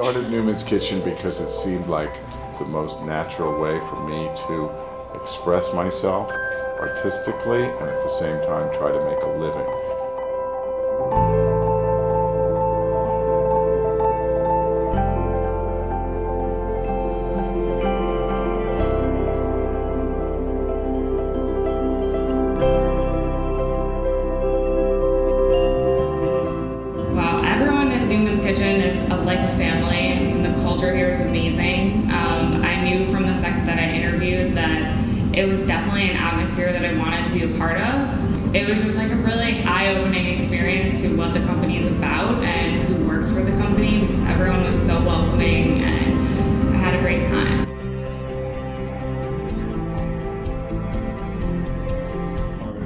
Started Newman's Kitchen because it seemed like the most natural way for me to express myself artistically and at the same time try to make a living. Wow, everyone in Neuman's Kitchen is like a family, and the culture here is amazing. I knew from the second that I interviewed that it was definitely an atmosphere that I wanted to be a part of. It was just like a really eye-opening experience to what the company is about and who works for the company, because everyone was so welcoming and I had a great time.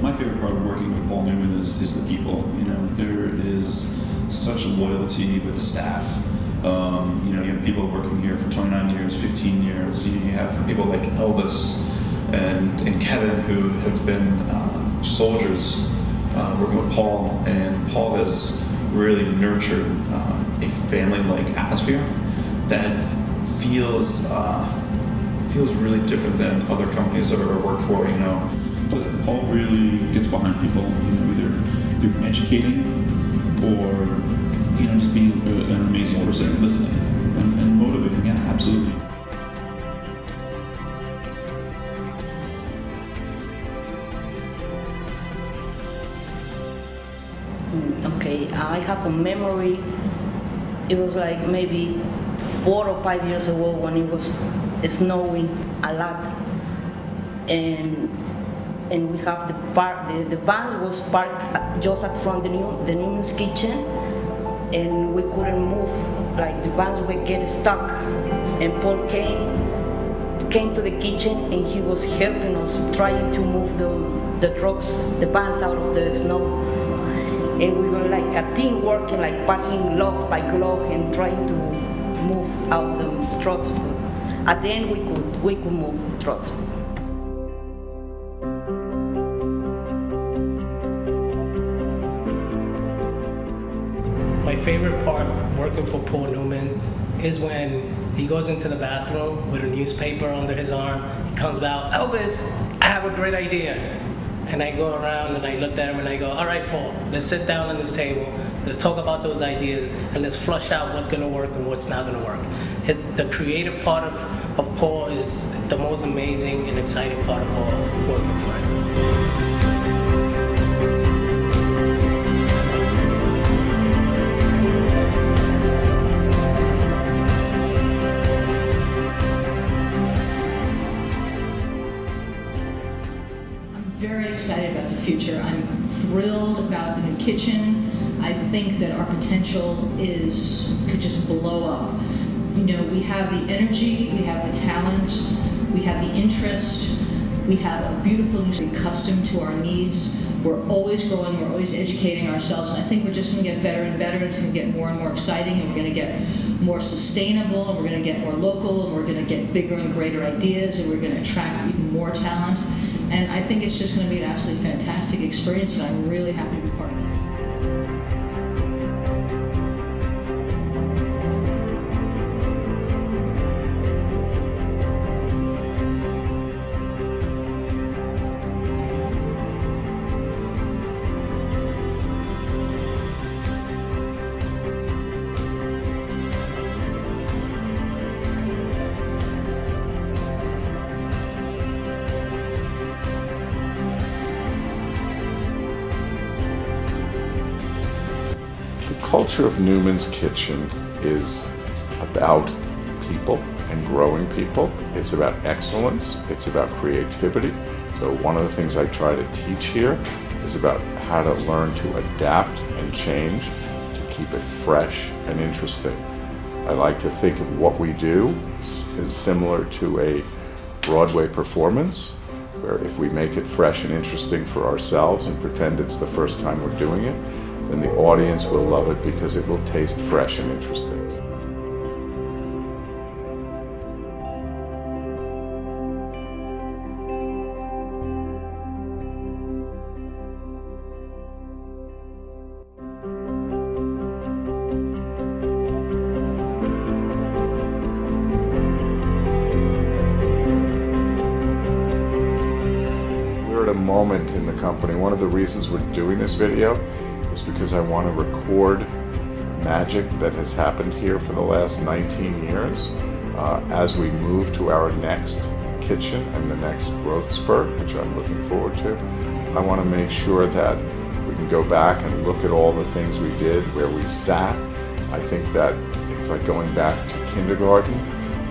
My favorite part of working with Paul Neuman is the people. You know, there is such a loyalty with the staff. You have people working here for 29 years, 15 years. You have people like Elvis and Kevin who have been soldiers working with Paul, and Paul has really nurtured a family-like atmosphere that feels really different than other companies I've ever worked for. But Paul really gets behind people, either through educating or just being an amazing person and listening and motivating. Yeah, absolutely. Okay, I have a memory. It was like maybe 4 or 5 years ago when it was snowing a lot, and we have the park. The van was parked just at front the Newman's Kitchen, and we couldn't move. Like the vans would get stuck, and Paul came to the kitchen, and he was helping us, trying to move the trucks, the vans out of the snow. And we were like a team working, like passing log by log and trying to move out the trucks. But at the end, we could move trucks. My favorite part working for Paul Neuman is when he goes into the bathroom with a newspaper under his arm. He comes out, Elvis, I have a great idea. And I go around and I looked at him and I go, all right, Paul, let's sit down on this table. Let's talk about those ideas and let's flush out what's going to work and what's not going to work. The creative part of Paul is the most amazing and exciting part of all working for him. Very excited about the future. I'm thrilled about the new kitchen. I think that our potential could just blow up. We have the energy, we have the talent, we have the interest, we have a beautiful new custom to our needs. We're always growing, we're always educating ourselves, and I think we're just going to get better and better. It's going to get more and more exciting, and we're going to get more sustainable, and we're going to get more local, and we're going to get bigger and greater ideas, and we're going to attract even more talent. And I think it's just going to be an absolutely fantastic experience, and I'm really happy to be part of it. The culture of Newman's Kitchen is about people and growing people. It's about excellence. It's about creativity. So one of the things I try to teach here is about how to learn to adapt and change to keep it fresh and interesting. I like to think of what we do as similar to a Broadway performance, where if we make it fresh and interesting for ourselves and pretend it's the first time we're doing it, then the audience will love it because it will taste fresh and interesting. a moment in the company. One of the reasons we're doing this video is because I want to record magic that has happened here for the last 19 years as we move to our next kitchen and the next growth spurt, which I'm looking forward to. I want to make sure that we can go back and look at all the things we did, where we sat. I think that it's like going back to kindergarten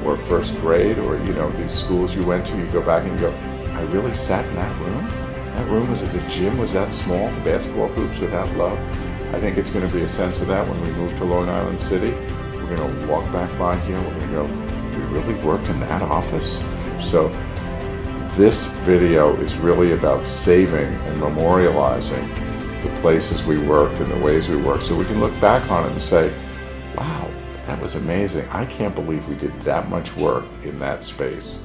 or first grade, or these schools you went to, you go back and you go, I really sat in that room? That room, the gym was that small, the basketball hoops were that low. I think it's going to be a sense of that when we move to Long Island City. We're going to walk back by here, we're going to go, we really worked in that office? So this video is really about saving and memorializing the places we worked and the ways we worked, so we can look back on it and say, wow, that was amazing. I can't believe we did that much work in that space.